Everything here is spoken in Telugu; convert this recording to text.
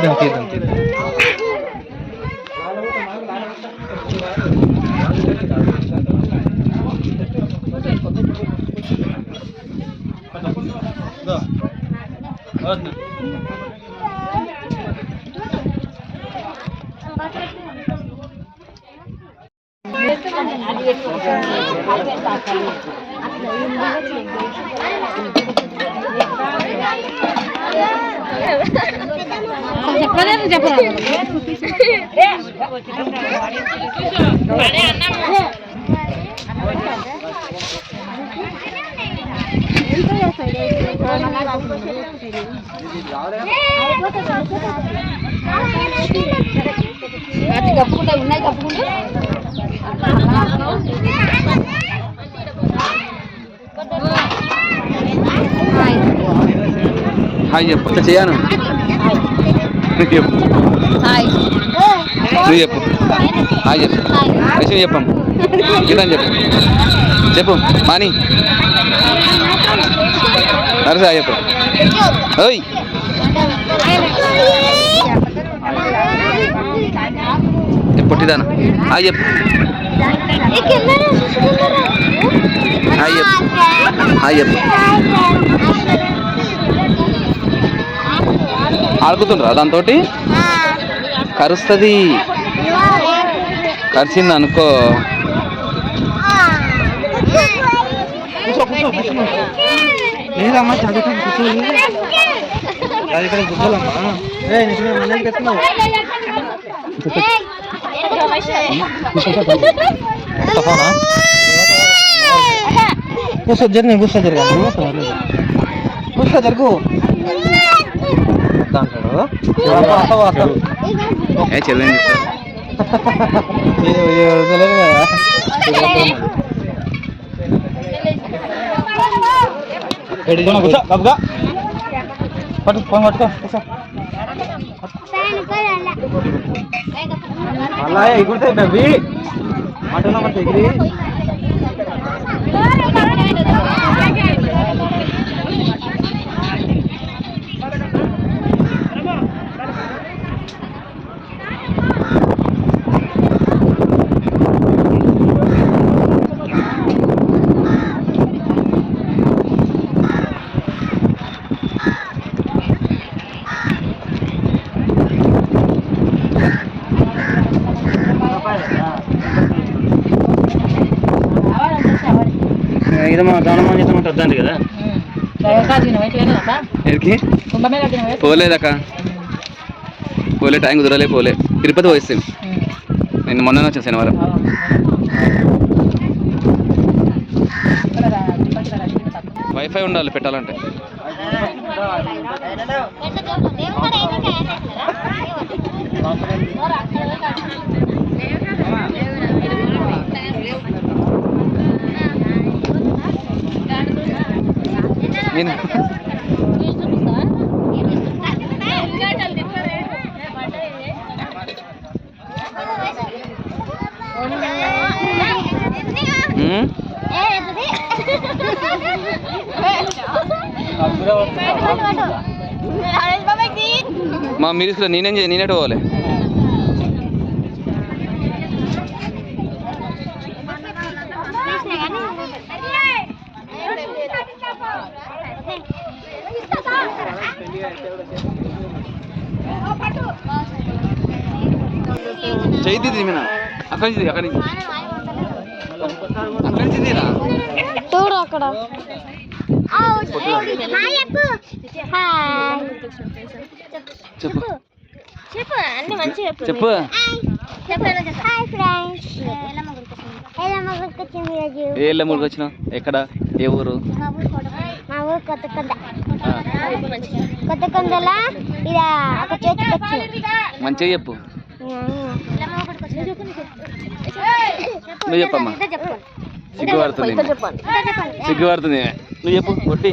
చెప్పరా కప్పుకుంటా ఉన్నాయి కప్పుకుంటా హాయ్ చెప్పు చేయను చెప్పు నువ్వు చెప్పు హాయ్ చెప్పు విషయం చెప్పమ్మ గీతం చెప్పు చెప్పు మాని నరసా చెప్పు ఓయ్ పొట్టిదానా హాయ్ చెప్పు హాయ్ చెప్పు హాయ్ చెప్పు ఆడుకుతుండ్రా దాంతో కరుస్తుంది కరిచింది అనుకో లేదమ్మా చదువుతా అది ఇక్కడ గుద్దలమ్మా కూర్చో జర్నీ కూర్చో కూర్చో జరుగు చెల్లింది కూర్చో బాబుగా పట్టు ఫోన్ పట్టుకో కూర్చో అలా ఎగురుతాయి బేబీ మటన్ పడితే ఎగిరి కదా పోలేదక్క పోలే టైం కుదరలే పోలే తిరుపతి పోయిస్తాం నేను మొన్న వచ్చాను శనివారం వైఫై ఉండాలి పెట్టాలంటే మా మీరు నేనేటి పోవాలి చేయి మీనా అక్కడి నుంచి తీరా చూడు అక్కడ చెప్పు చెప్పు అన్ని మంచిగా చెప్పు ఏ ఎల్లమ్మూరికి వచ్చినావు ఎక్కడ ఏ ఊరు మా ఊరు కొత్తకొందల ఇలా ఒక చేతికి వచ్చి మంచిగా చెప్పు నువ్వు చెప్పమ్మా సిగ్గుపడుతుంది నువ్వు చెప్పు కొట్టి